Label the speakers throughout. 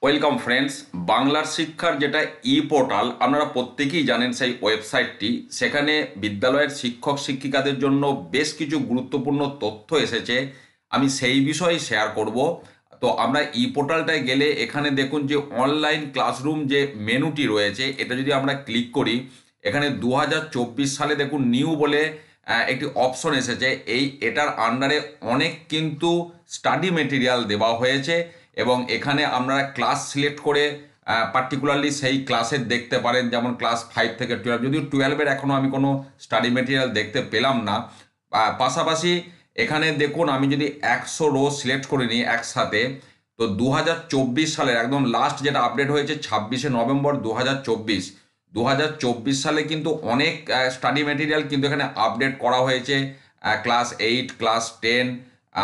Speaker 1: Welcome friends. বাংলার শিক্ষার যেটা ই পোর্টাল আপনারা প্রত্যেকেই জানেন, সেই ওয়েবসাইটটি, সেখানে বিদ্যালয়ের শিক্ষক শিক্ষিকাদের জন্য বেশ কিছু গুরুত্বপূর্ণ তথ্য এসেছে। আমি সেই বিষয়ে শেয়ার করব। তো আমরা ই পোর্টালটায় গেলে এখানে দেখুন যে অনলাইন ক্লাসরুম যে মেনুটি রয়েছে, এটা যদি আমরা ক্লিক করি, এখানে 2024 সালে দেখুন নিউ বলে একটি অপশন এসেছে। এটার আন্ডারে অনেক কিন্তু স্টাডি মেটেরিয়াল দেওয়া হয়েছে এবং এখানে আপনারা ক্লাস সিলেক্ট করে পার্টিকুলারলি সেই ক্লাসের দেখতে পারেন, যেমন ক্লাস 5 থেকে 12। যদিও 12-এর এখনও আমি কোনো স্টাডি মেটেরিয়াল দেখতে পেলাম না। পাশাপাশি এখানে দেখুন, আমি যদি 100 রো সিলেক্ট করে নিই একসাথে, তো 2024 সালের একদম লাস্ট যেটা আপডেট হয়েছে 26শে নভেম্বর 2024, 2024 সালে কিন্তু অনেক স্টাডি মেটেরিয়াল কিন্তু এখানে আপডেট করা হয়েছে। ক্লাস 8, ক্লাস 10,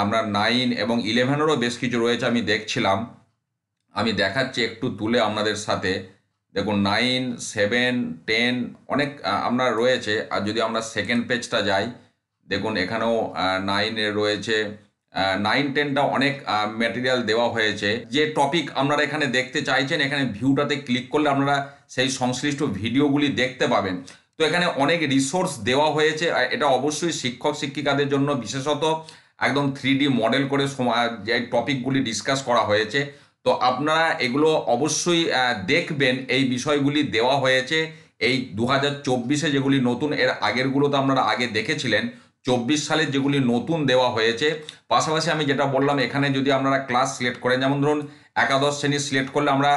Speaker 1: আমরা 9 এবং 11-এরও বেশ কিছু রয়েছে, আমি দেখছিলাম। আমি দেখাচ্ছি একটু তুলে আপনাদের সাথে। দেখুন 9, 7, 10 অনেক আপনার রয়েছে। আর যদি আমরা সেকেন্ড পেজটা যাই, দেখুন এখানেও 9-এ রয়েছে। 9, 10টা অনেক ম্যাটেরিয়াল দেওয়া হয়েছে। যে টপিক আপনারা এখানে দেখতে চাইছেন, এখানে ভিউটাতে ক্লিক করলে আপনারা সেই সংশ্লিষ্ট ভিডিওগুলি দেখতে পাবেন। তো এখানে অনেক রিসোর্স দেওয়া হয়েছে। এটা অবশ্যই শিক্ষক শিক্ষিকাদের জন্য বিশেষত একদম 3D মডেল করে যে টপিকগুলি ডিসকাস করা হয়েছে। তো আপনারা এগুলো অবশ্যই দেখবেন। এই বিষয়গুলি দেওয়া হয়েছে এই 2024-এ যেগুলি নতুন, এর আগেরগুলো তো আপনারা আগে দেখেছিলেন। 24 সালের যেগুলি নতুন দেওয়া হয়েছে। পাশাপাশি আমি যেটা বললাম, এখানে যদি আপনারা ক্লাস সিলেক্ট করেন, যেমন ধরুন একাদশ শ্রেণী সিলেক্ট করলে আমরা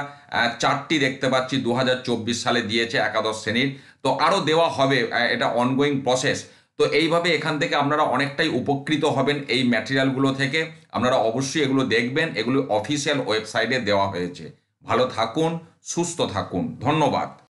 Speaker 1: 4টি দেখতে পাচ্ছি 2024 সালে দিয়েছে একাদশ শ্রেণীর। তো আরও দেওয়া হবে, এটা অনগোয়িং প্রসেস। তো এইভাবে এখান থেকে আপনারা অনেকটাই উপকৃত হবেন এই ম্যাটেরিয়ালগুলো থেকে। আপনারা অবশ্যই এগুলো দেখবেন, এগুলো অফিসিয়াল ওয়েবসাইটে দেওয়া হয়েছে। ভালো থাকুন, সুস্থ থাকুন, ধন্যবাদ।